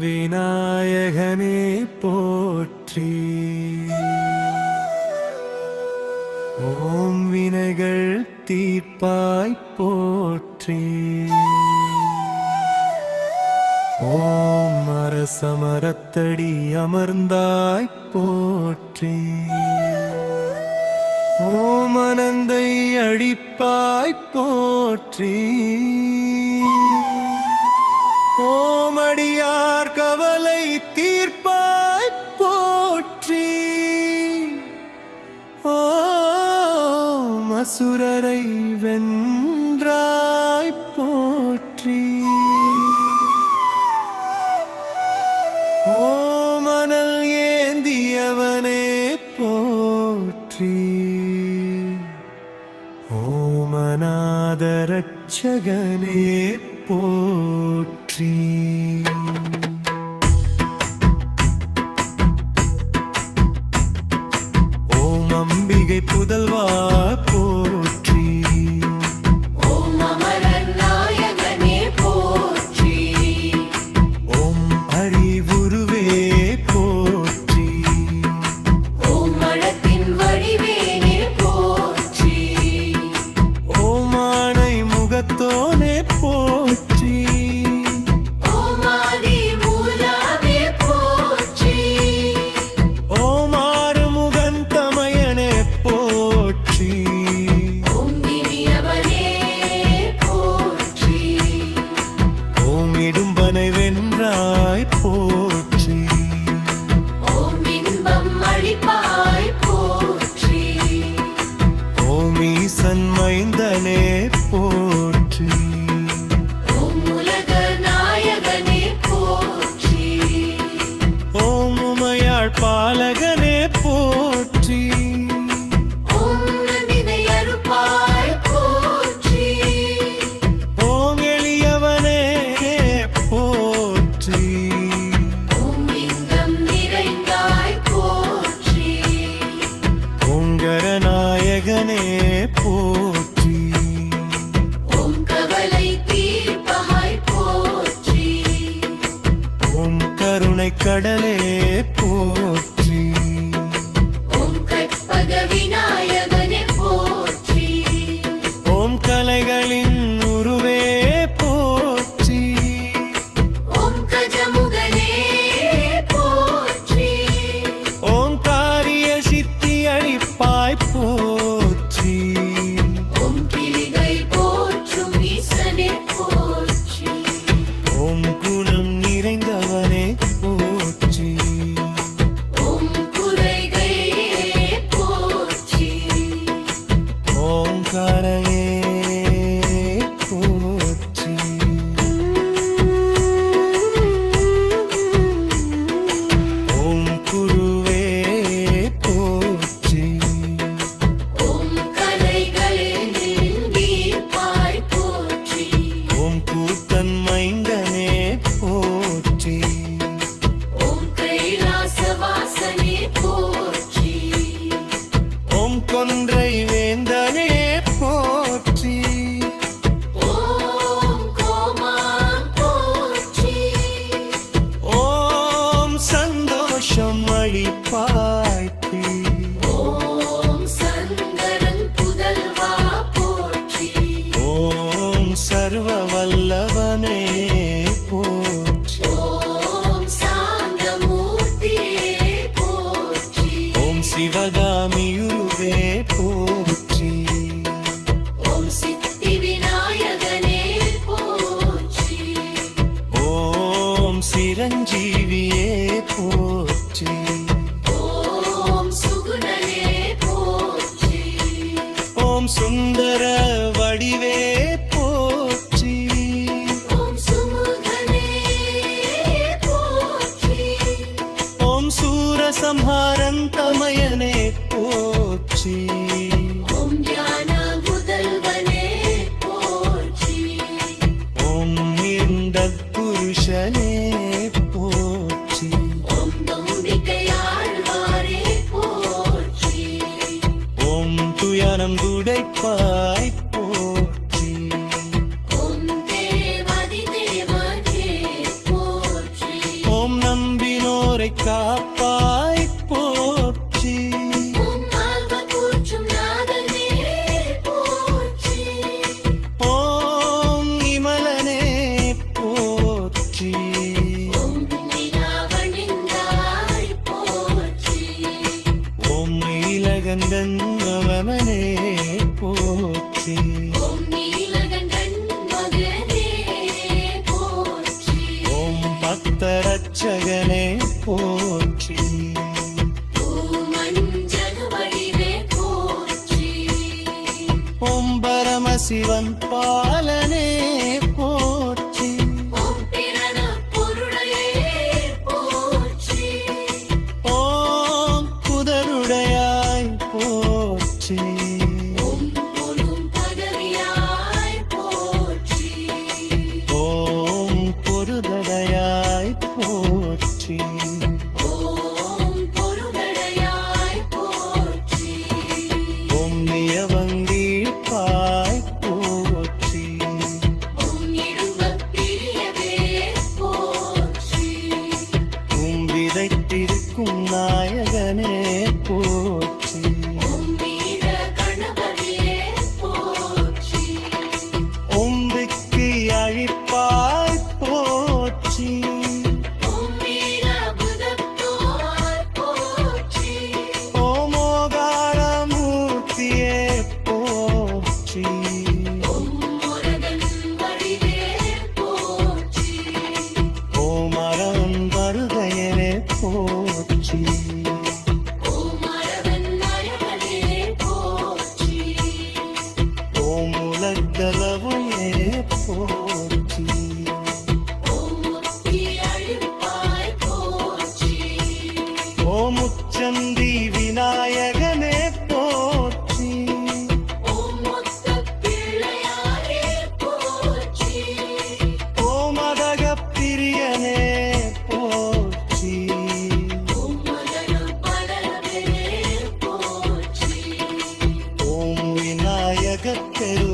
விநாயகனே போற்றி. ஓம் வினைகள் தீர்ப்பாய் போற்றி. ஓம் அரசமரத்தடி அமர்ந்தாய் போற்றி. ஓம் அனந்தை அழிப்பாய் போற்றி. ஓம் அடியார் கவலை தீர்ப்பாய் போற்றி. ஓம் அசுரரை வென்றாய் போற்றி. ஓம் அனல் ஏந்தியவனே போற்றி. ஓம் அநாத ரட்சகனே போற்றி. ஓம் அம்பிகை புதல்வா போற்றி. ஓம் அமரர் நாயகனே போற்றி. ஓம் அறிவுருவே போற்றி. ஓம் மழத்தின் வடிவேனே போற்றி. ஓம் ஆணை முகத்தோனே போற்றி. ஓம் ஆதி மூலமே போற்றி. ஓம் ஆறுமுகன் தமையனே போற்றி. ஓம் இனியவனே போற்றி. ஓம் இடும்பனை வென்றாய் போற்றி. ஓம் இன்பம் அளிப்பாய் போற்றி. ஓம் ஈசன் மைந்தனே போற்றி. ஓம் உலக நாயகனே போற்றி. ஓம் உமையாள் பாலகனே போற்றி. ஓம் நந்தினை அருப்பாய் போற்றி. ஓம் எளியவனே போற்றி. ஓம் லிங்கம் நிறைந்தாய் போற்றி. ஓம் கரநாயகனே போற்றி. ஓம் கவலை தீர்ப்பாய் போற்றி. ஓம் கருணை கடலே போற்றி. ஓம் கற்பக விநாயகனே போற்றி. ஓம் கலைகளின் உருவே போற்றி. ஓம் கஜமுகனே போற்றி. ஓம் காரிய சித்தி அளிப்பாய் போற்றி. ஓம் கிளிகை போற்றும் ஈசனே போற்றி. ஓம் குணம் நிறைந்தவனே போற்றி. ஓம் குறைகை போற்றி. ஓங்காரையே போற்றி. ஓம் குருவே போற்றி. ஓம் கலைகளே நீர்ப்பாய் போற்றி. ஓம் கூத்தன் மைந்தனே போற்றி. ஓம் கைலாசவாசனே போற்றி. ஓம் கொன்றை வேந்தனே போற்றி. ஓம் கோமான் போற்றி. ஓம் சந்தோஷம் அளிப்பாய் ஓம் சங்கரன் புதல்வா போற்றி. ஓம் சர்வ வல்லவனே போற்றி. ஓம் சாந்தமூர்த்தியே போற்றி. ஓம் சிவகாமியுருவே போற்றி. ஓம் சித்தி விநாயகனே போற்றி. ஓம் சிரஞ்சீவியே போற்றி. ஓம் சுகுணனே போற்றி. ஓம் சுந்தர வடிவே போற்றி. ஓம் சுமுகனே போற்றி. ஓம் சூரசம்ஹாரன் தமயனே போற்றி. ஓம் ஞான முதல்வனே போற்றி. ஓம் நீண்ட புருஷனே போற்றி. ஓம் நம்பிக்கையாழ்வாரே போற்றி. ஓம் துயரம் துடைப்பாய் போற்றி. ஓம் தேவாதி தேவனே போற்றி. காப்பாய் போற்றி ஓம் ஆழ்வார் போற்றும் நாதனே போற்றி ஓம் இமலனே போற்றி ஓம் நிலாவணிந்தாய் போற்றி ஓம் நீலகண்டன் மகனே போற்றி ஓம் நீலகண்டன் மகனே போற்றி ஓம் பக்தரட்சகனே போற்றி ஓம் அஞ்சன வடிவே போற்றி ஓம் பரமசிவன் பாலனே போற்றி ஓம் பிரண பொருளையே போற்றி ஓம் புதருடையாய் போற்றி ஓம் பொரும் பதவியாய் போற்றி ஓம் பொருதடையாய் போற்றி ஓம் பொருளடையாய் போற்றி ஓம் நியவங்கீழ்ப்பாய் போற்றி ஓம் இடும்பப் பிரியவே போற்றி உம் விதைத்திருக்கும் நாயகனே போற்றி ஓம் வீர கணபதியே போற்றி ஓம் விக்கி அழிப்பாய் போற்றி ஓம் வீர புதத்தோர் போற்றி ஓம் ஓகாரமூர்த்தியே போற்றி ஓம் முருகன் வடிவே போற்றி ஓம் அரண் வருகையனே போற்றி ஓம் அரவன் அழகனே போற்றி ஓம் உலகளவுமே போற்றி ஓம் முக்தி அழிப்பாய் போற்றி ஓம் உச்சந்தி விநாயகனே போற்றி ஓம் மொத்தப் பிள்ளையாரே போற்றி ஓம் அதகப் பிரியனே போற்றி ஓம் மதனம் படரவே போற்றி ஓம் விநாயகப் பெரு